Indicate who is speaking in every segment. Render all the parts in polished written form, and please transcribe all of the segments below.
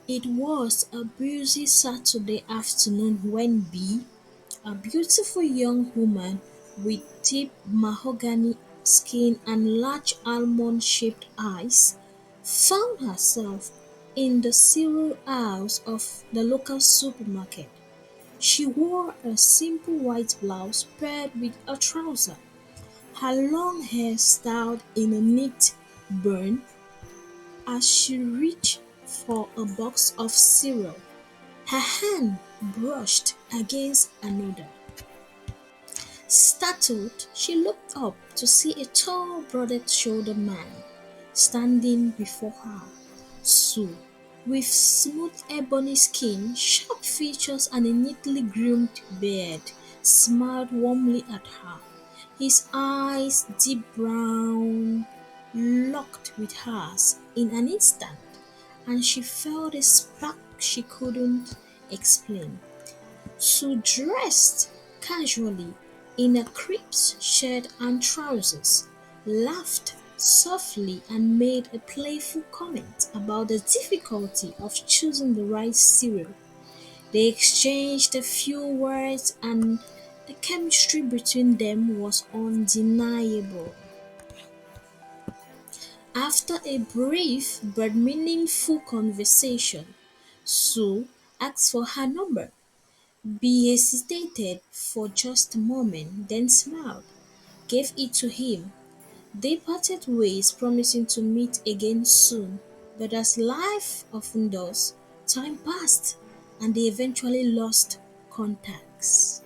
Speaker 1: It was a busy Saturday afternoon when Bee, a beautiful young woman with deep mahogany skin and large almond-shaped eyes, found herself in the cereal aisles of the local supermarket. She wore a simple white blouse paired with a trouser, her long hair styled in a neat bun. As she reached for a box of cereal, her hand brushed against another. Startled, she looked up to see a tall, broad-shouldered man standing before her. Sue, with smooth ebony skin, sharp features, and a neatly groomed beard, smiled warmly at her. His eyes, deep brown, locked with hers in an instant, and she felt a spark she couldn't explain. Sue dressed casually in a crepe shirt and trousers, laughed softly and made a playful comment about the difficulty of choosing the right cereal. They exchanged a few words and the chemistry between them was undeniable. After a brief but meaningful conversation, Sue asked for her number. Bee hesitated for just a moment, then smiled, gave it to him. They parted ways, promising to meet again soon. But as life often does, time passed and they eventually lost contacts.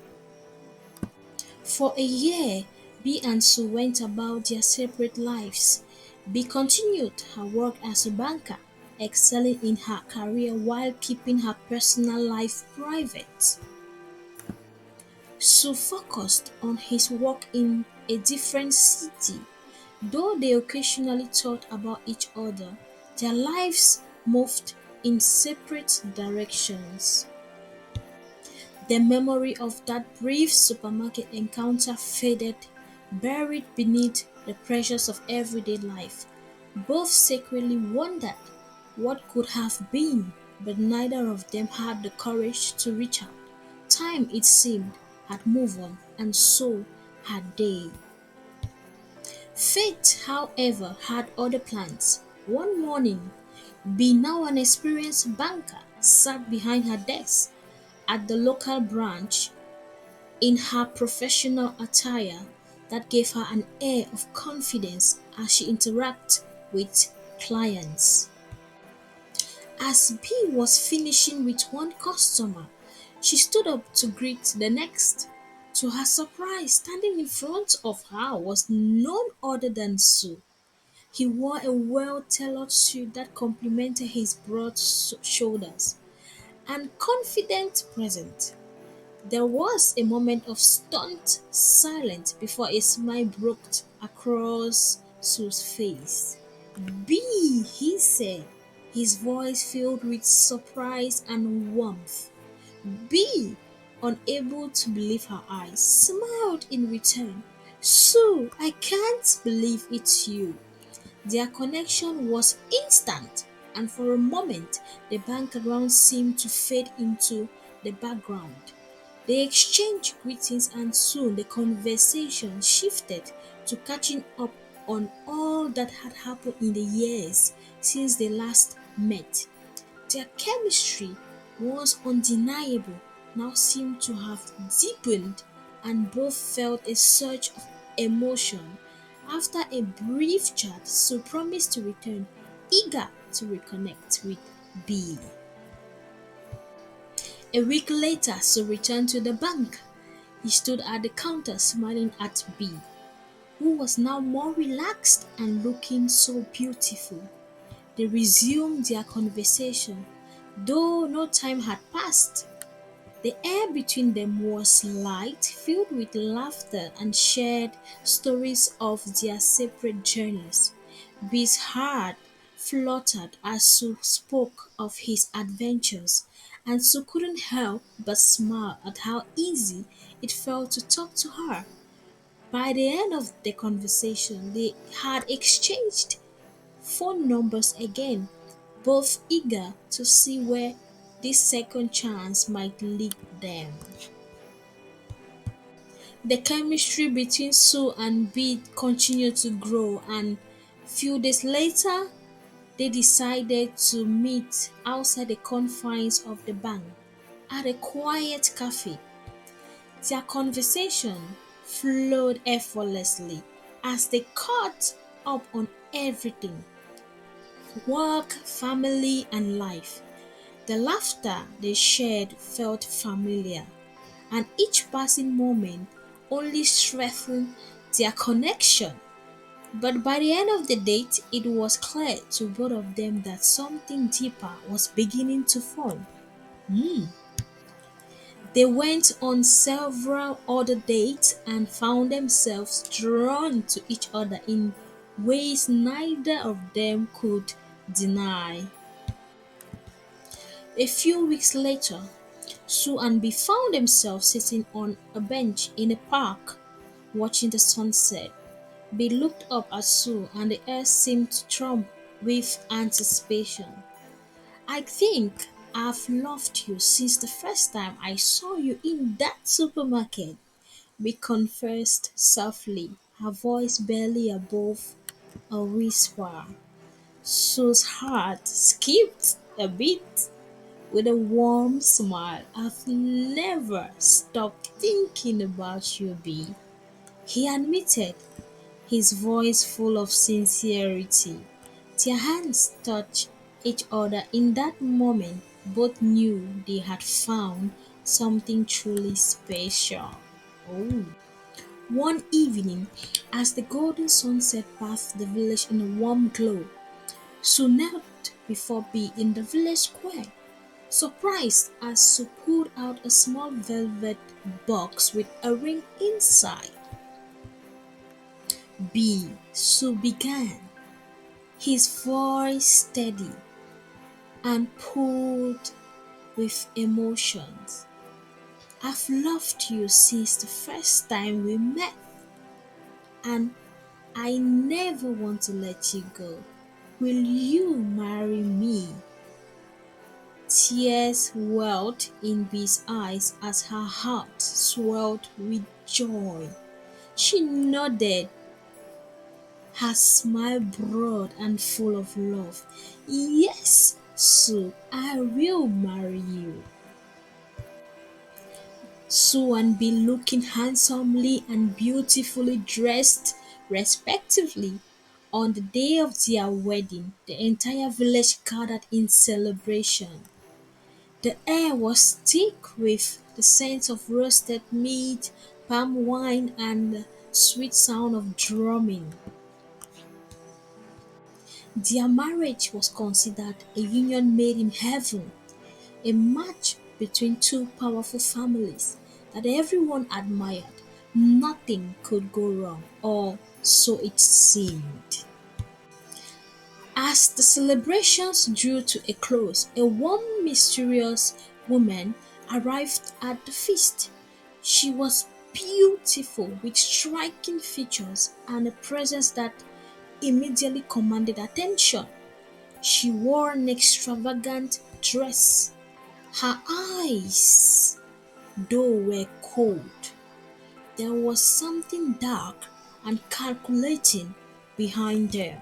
Speaker 1: For a year, Bee and Sue went about their separate lives. Bee continued her work as a banker, excelling in her career while keeping her personal life private. Sue focused on his work in a different city. Though they occasionally thought about each other, their lives moved in separate directions. The memory of that brief supermarket encounter faded, buried beneath the pressures of everyday life. Both secretly wondered what could have been, but neither of them had the courage to reach out. Time, it seemed, had moved on, and so had they. Fate, however, had other plans. One morning, Bee, now an experienced banker, sat behind her desk at the local branch in her professional attire that gave her an air of confidence as she interacted with clients. As Bee was finishing with one customer, she stood up to greet the next. To her surprise, standing in front of her was none other than Sue. He wore a well-tailored suit that complemented his broad shoulders and confident presence. There was a moment of stunned silence before a smile broke across Sue's face. "Bee," he said, his voice filled with surprise and warmth. Bee, unable to believe her eyes, smiled in return. "Sue, I can't believe it's you." Their connection was instant, and for a moment the background seemed to fade into the background. They exchanged greetings, and soon the conversation shifted to catching up on all that had happened in the years since they last met. Their chemistry, once undeniable, now seemed to have deepened, and both felt a surge of emotion. After a brief chat, Sue promised to return, eager to reconnect with Bee. A week later, Sue returned to the bank. He stood at the counter smiling at Bee, who was now more relaxed and looking so beautiful. They resumed their conversation, though no time had passed. The air between them was light, filled with laughter and shared stories of their separate journeys. Bee's heart fluttered as Sue spoke of his adventures, and Sue couldn't help but smile at how easy it felt to talk to her. By the end of the conversation, they had exchanged phone numbers again, both eager to see where this second chance might lead them. The chemistry between Sue and Bee continued to grow, and few days later, they decided to meet outside the confines of the bank at a quiet cafe. Their conversation flowed effortlessly as they caught up on everything: work, family, and life. The laughter they shared felt familiar, and each passing moment only strengthened their connection. But by the end of the date, it was clear to both of them that something deeper was beginning to form. Hmm. They went on several other dates and found themselves drawn to each other in ways neither of them could deny. A few weeks later, Sue and Bee found themselves sitting on a bench in a park watching the sunset. Bee looked up at Sue and the air seemed to thrum with anticipation. "I think I've loved you since the first time I saw you in that supermarket," Bee confessed softly, her voice barely above a whisper. Sue's heart skipped a beat. With a warm smile, "I've never stopped thinking about you, Bee," he admitted, his voice full of sincerity. Their hands touched each other in that moment. Both knew they had found something truly special. Oh. One evening, as the golden sunset bathed the village in a warm glow, Sue knelt before Bee in the village square. Surprised as Sue pulled out a small velvet box with a ring inside. "Bee," Sue began, his voice steady and pulled with emotions. "I've loved you since the first time we met, and I never want to let you go. Will you marry me?" Tears welled in Bee's eyes as her heart swelled with joy. She nodded, her smile broad and full of love. "Yes, Sue, I will marry you." Sue and Bee, looking handsomely and beautifully dressed respectively, on the day of their wedding, the entire village gathered in celebration. The air was thick with the scent of roasted meat, palm wine, and the sweet sound of drumming. Their marriage was considered a union made in heaven, a match between two powerful families that everyone admired. Nothing could go wrong, or so it seemed. As the celebrations drew to a close, a warm, mysterious woman arrived at the feast. She was beautiful, with striking features and a presence that immediately commanded attention. She wore an extravagant dress. Her eyes, though, were cold. There was something dark and calculating behind them.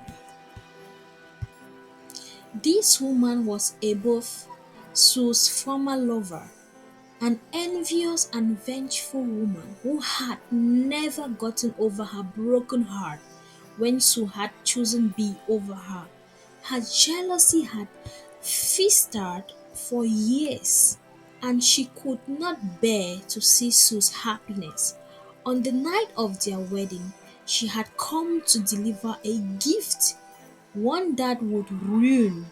Speaker 1: This woman was above Sue's former lover, an envious and vengeful woman who had never gotten over her broken heart when Sue had chosen B over her. Her jealousy had festered for years, and she could not bear to see Sue's happiness. On the night of their wedding, she had come to deliver a gift, one that would ruin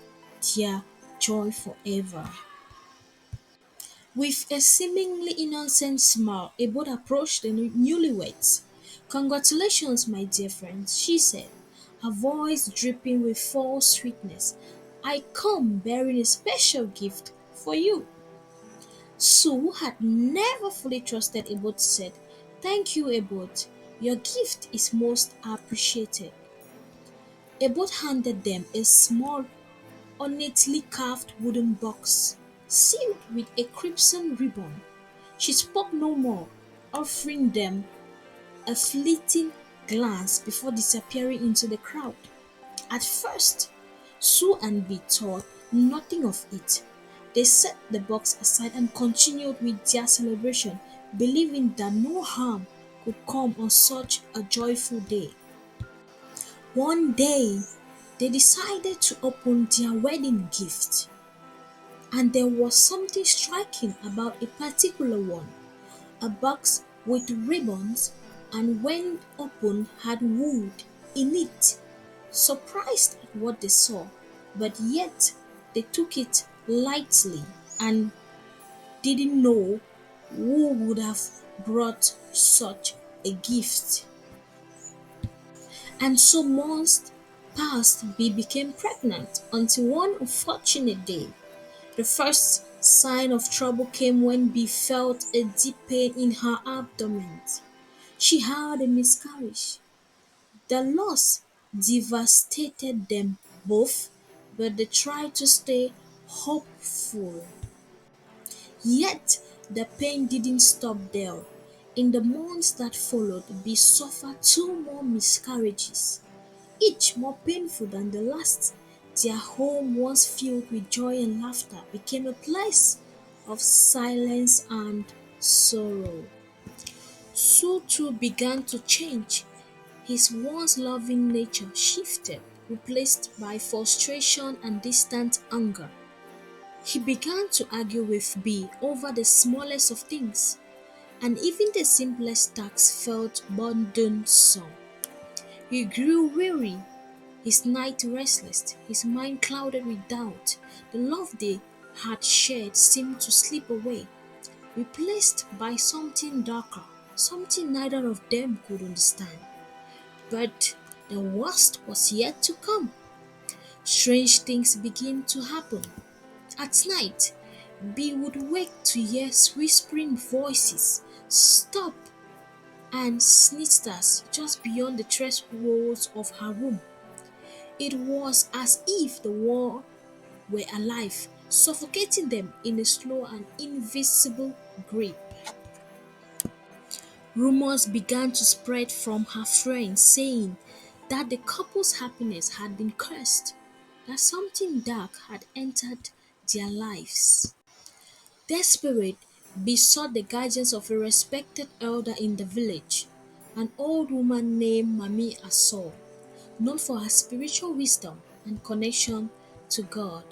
Speaker 1: their joy forever. With a seemingly innocent smile, Abod approached the newlyweds. "Congratulations, my dear friends," she said, her voice dripping with false sweetness. "I come bearing a special gift for you." Sue, who had never fully trusted Abod, said, "Thank you, Abod. Your gift is most appreciated." Abod handed them a small ornately carved wooden box, sealed with a crimson ribbon. She spoke no more, offering them a fleeting glance before disappearing into the crowd. At first, Suh and Bih thought nothing of it. They set the box aside and continued with their celebration, believing that no harm could come on such a joyful day. One day, they decided to open their wedding gift, and there was something striking about a particular one, a box with ribbons, and when opened had wood in it. Surprised at what they saw, but yet they took it lightly and didn't know who would have brought such a gift. And so months passed. Bee became pregnant until one unfortunate day. The first sign of trouble came when Bee felt a deep pain in her abdomen. She had a miscarriage. The loss devastated them both, but they tried to stay hopeful. Yet the pain didn't stop there. In the months that followed, Bee suffered two more miscarriages, each more painful than the last. Their home, once filled with joy and laughter, became a place of silence and sorrow. So too began to change. His once loving nature shifted, replaced by frustration and distant anger. He began to argue with Bee over the smallest of things, and even the simplest tasks felt burdensome. He grew weary, his night restless, his mind clouded with doubt. The love they had shared seemed to slip away, replaced by something darker, something neither of them could understand. But the worst was yet to come. Strange things began to happen. At night, Bee would wake to hear whispering voices, stop, and snitters just beyond the thresholds of her room. It was as if the wall were alive, suffocating them in a slow and invisible grip. Rumors began to spread from her friends saying that the couple's happiness had been cursed, that something dark had entered their lives. Desperate, besought the guidance of a respected elder in the village, an old woman named Mami Asor, known for her spiritual wisdom and connection to God.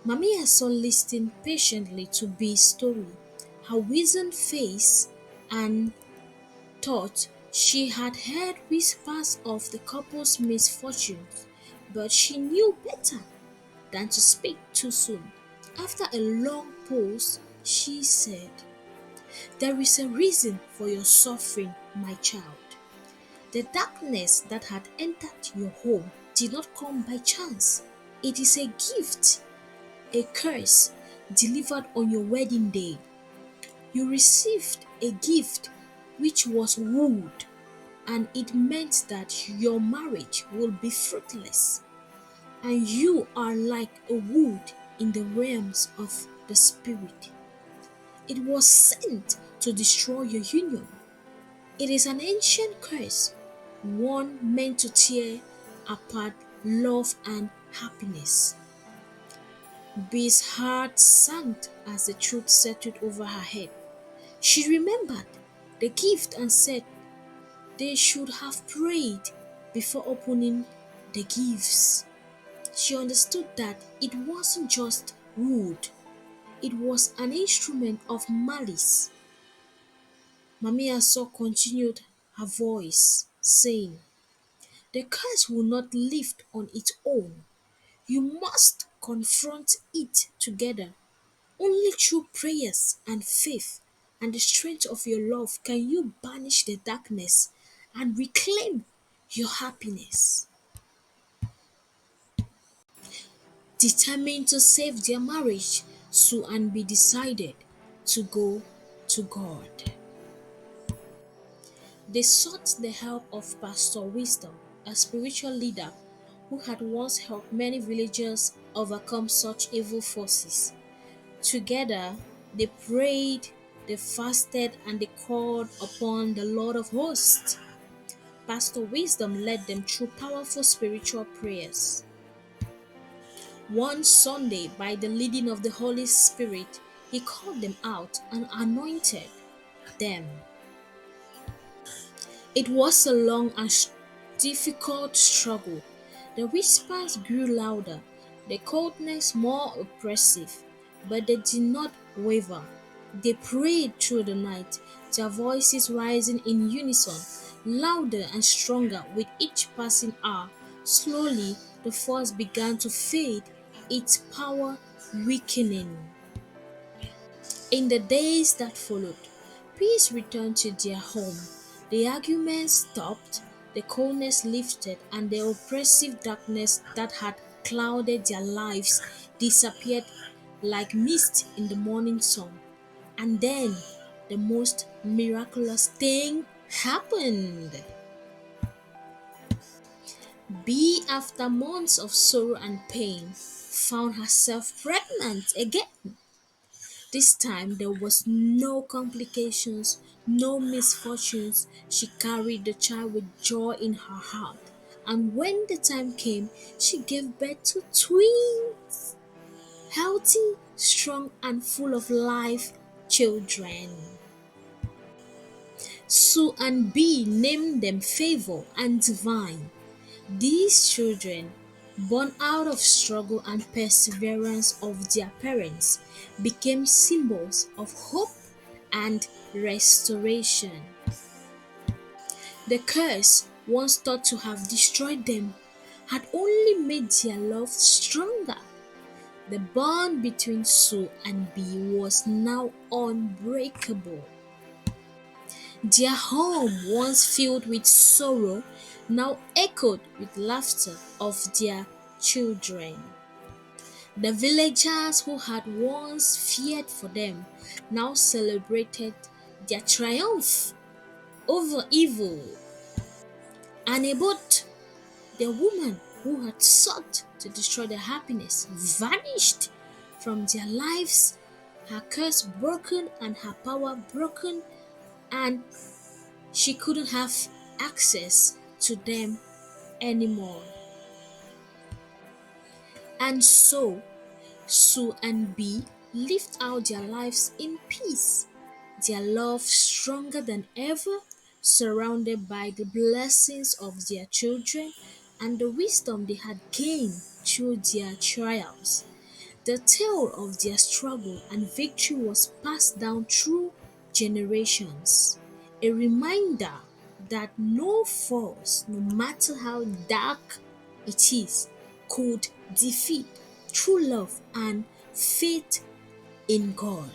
Speaker 1: Mami Asor listened patiently to Bee's story, her wizened face, and thought she had heard whispers of the couple's misfortunes, but she knew better than to speak too soon. After a long pause, she said, "There is a reason for your suffering, my child. The darkness that had entered your home did not come by chance. It is a gift, a curse delivered on your wedding day. You received a gift which was wood, and it meant that your marriage will be fruitless, and you are like a wood in the realms of the spirit. It was sent to destroy your union. It is an ancient curse, one meant to tear apart love and happiness." Bee's heart sank as the truth settled over her head. She remembered the gift and said they should have prayed before opening the gifts. She understood that it wasn't just wood, it was an instrument of malice. Mami Aso continued her voice, saying, "The curse will not lift on its own. You must confront it together. Only through prayers and faith and the strength of your love can you banish the darkness and reclaim your happiness." Determined to save their marriage, Suh and Bih decided to go to God. They sought the help of Pastor Wisdom, a spiritual leader who had once helped many villagers overcome such evil forces. Together, they prayed, they fasted, and they called upon the Lord of hosts. Pastor Wisdom led them through powerful spiritual prayers. One Sunday, by the leading of the Holy Spirit, he called them out and anointed them. It was a long and difficult struggle. The whispers grew louder, the coldness more oppressive, but they did not waver. They prayed through the night, their voices rising in unison, louder and stronger with each passing hour. Slowly, the force began to fade, its power weakening. In the days that followed, peace returned to their home. The arguments stopped, the coldness lifted, and the oppressive darkness that had clouded their lives disappeared like mist in the morning sun. And then the most miraculous thing happened. Bee, after months of sorrow and pain, found herself pregnant again. This time there was no complications, no misfortunes. She carried the child with joy in her heart. And when the time came, she gave birth to twins, healthy, strong, and full of life children. Suh and Bih named them Favor and Divine. These children, born out of struggle and perseverance of their parents, became symbols of hope and restoration. The curse, once thought to have destroyed them, had only made their love stronger. The bond between Suh and Bih was now unbreakable. Their home, once filled with sorrow, now echoed with laughter of their children. The villagers who had once feared for them now celebrated their triumph over evil. And about the woman who had sought to destroy their happiness vanished from their lives, her curse broken and her power broken, and she couldn't have access to them anymore. And so, Suh and Bih lived out their lives in peace, their love stronger than ever, surrounded by the blessings of their children and the wisdom they had gained through their trials. The tale of their struggle and victory was passed down through generations, a reminder that no force, no matter how dark it is, could defeat true love and faith in God.